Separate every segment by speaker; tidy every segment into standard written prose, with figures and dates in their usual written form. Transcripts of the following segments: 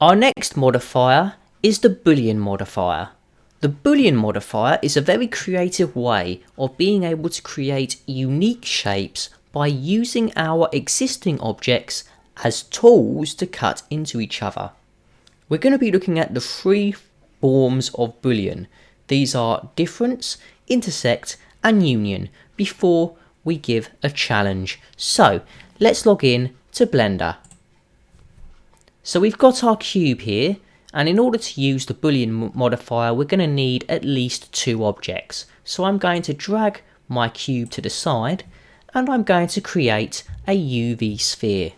Speaker 1: Our next modifier is the Boolean modifier. The Boolean modifier is a very creative way of being able to create unique shapes by using our existing objects as tools to cut into each other. We're going to be looking at the three forms of Boolean. These are difference, intersect and union before we give a challenge. So let's log in to Blender. So we've got our cube here, and in order to use the Boolean modifier we're going to need at least two objects. So I'm going to drag my cube to the side and I'm going to create a UV sphere.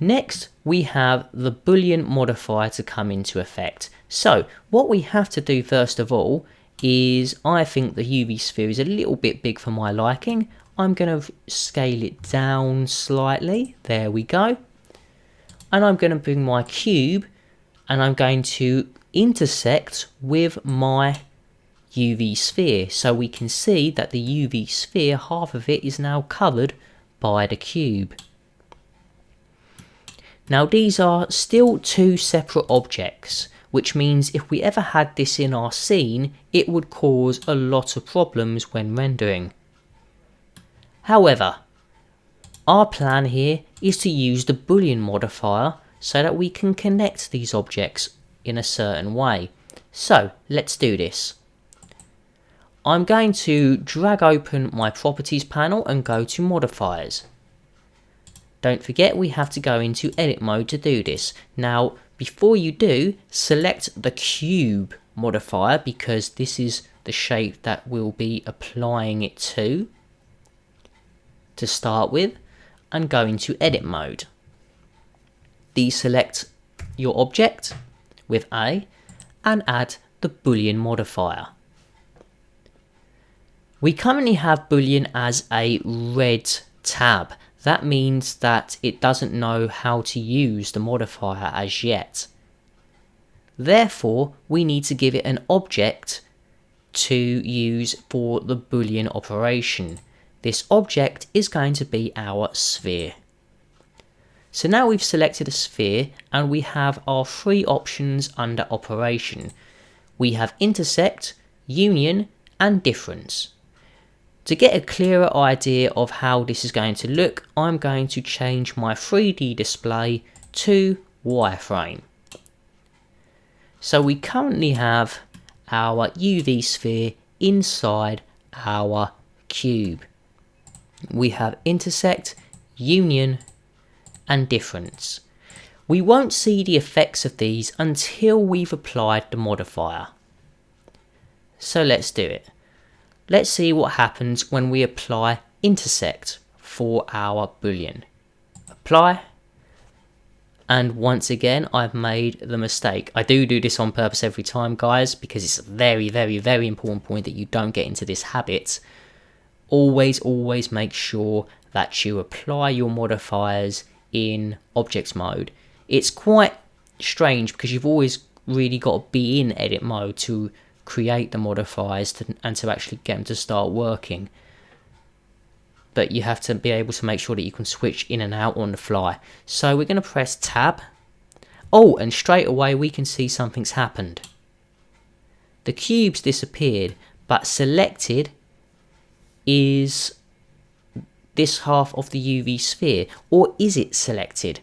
Speaker 1: Next we have the Boolean modifier to come into effect. So what we have to do first of all is, I think the UV sphere is a little bit big for my liking. I'm going to scale it down slightly, there we go. And I'm going to bring my cube and I'm going to intersect with my UV sphere. So we can see that the UV sphere, half of it is now covered by the cube. Now these are still two separate objects, which means if we ever had this in our scene, it would cause a lot of problems when rendering. However, our plan here is to use the Boolean modifier so that we can connect these objects in a certain way. So let's do this. I'm going to drag open my properties panel and go to modifiers. Don't forget we have to go into edit mode to do this. Now before you do, select the cube modifier because this is the shape that we'll be applying it to start with, and go into edit mode. Deselect your object with A and add the Boolean modifier. We currently have Boolean as a red tab. That means that it doesn't know how to use the modifier as yet. Therefore, we need to give it an object to use for the Boolean operation. This object is going to be our sphere. So now we've selected a sphere and we have our three options under operation. We have intersect, union and difference. To get a clearer idea of how this is going to look, I'm going to change my 3D display to wireframe. So we currently have our UV sphere inside our cube. We have intersect, union and difference. We won't see the effects of these until we've applied the modifier. So let's do it. Let's see what happens when we apply intersect for our Boolean. Apply. And once again, I've made the mistake. I do this on purpose every time, guys, because it's a very, very, very important point that you don't get into this habit. Always make sure that you apply your modifiers in objects mode. It's quite strange because you've always really got to be in edit mode to create the modifiers and to actually get them to start working. But you have to be able to make sure that you can switch in and out on the fly. So we're going to press tab. Oh, and straight away we can see something's happened. The cube's disappeared, but selected is this half of the UV sphere, or is it selected?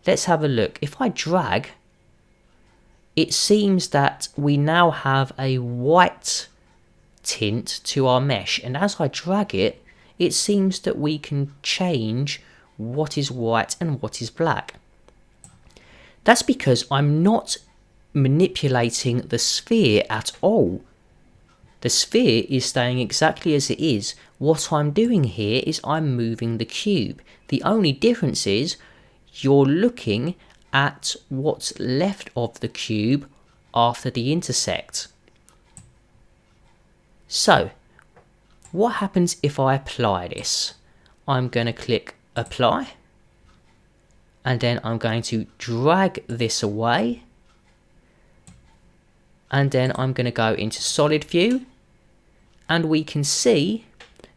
Speaker 1: Let's have a look. If I drag, it seems that we now have a white tint to our mesh, and as I drag it, it seems that we can change what is white and what is black. That's because I'm not manipulating the sphere at all. The sphere is staying exactly as it is. What I'm doing here is I'm moving the cube. The only difference is you're looking at what's left of the cube after the intersect. So, what happens if I apply this? I'm going to click apply, and then I'm going to drag this away, and then I'm going to go into solid view, and we can see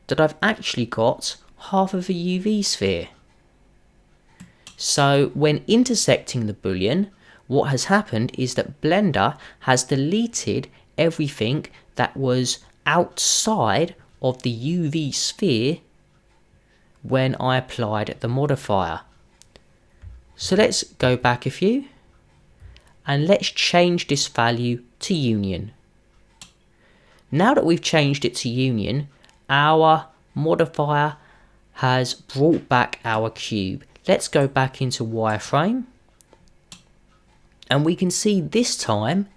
Speaker 1: that I've actually got half of a UV sphere. So when intersecting the Boolean, what has happened is that Blender has deleted everything that was outside of the UV sphere when I applied the modifier. So let's go back a few and let's change this value to union. Now that we've changed it to union, our modifier has brought back our cube. Let's go back into wireframe and we can see this time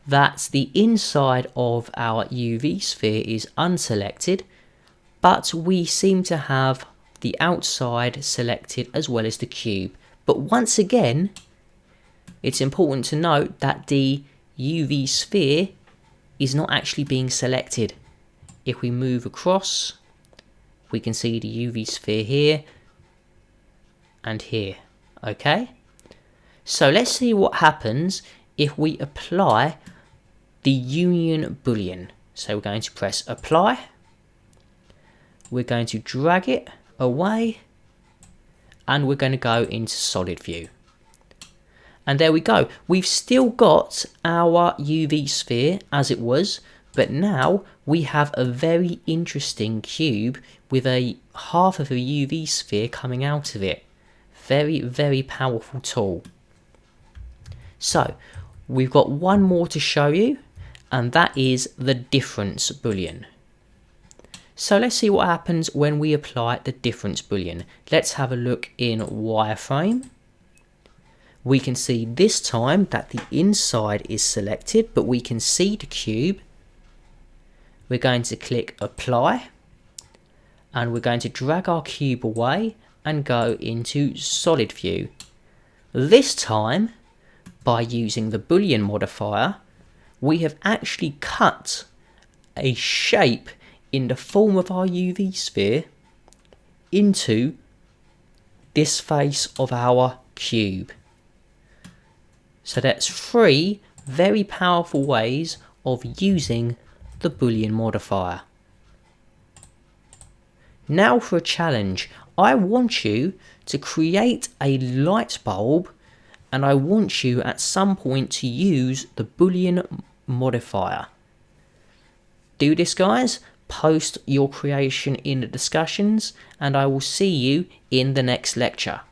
Speaker 1: that the inside of our UV sphere is unselected, but we seem to have the outside selected as well as the cube. But once again, it's important to note that the UV sphere is not actually being selected. If we move across, we can see the UV sphere here and here. Okay, so let's see what happens if we apply the union Boolean. So we're going to press apply, we're going to drag it away, and we're going to go into solid view. And there we go, we've still got our UV sphere as it was, but now we have a very interesting cube with a half of a UV sphere coming out of it. Very, very powerful tool. So we've got one more to show you, and that is the difference Boolean. So let's see what happens when we apply the difference Boolean. Let's have a look in wireframe. We can see this time that the inside is selected, but we can see the cube. We're going to click apply, and we're going to drag our cube away and go into solid view. This time, by using the Boolean modifier, we have actually cut a shape in the form of our UV sphere into this face of our cube. So that's 3 very powerful ways of using the Boolean modifier. Now for a challenge. I want you to create a light bulb, and I want you at some point to use the Boolean modifier. Do this, guys. Post your creation in the discussions, and I will see you in the next lecture.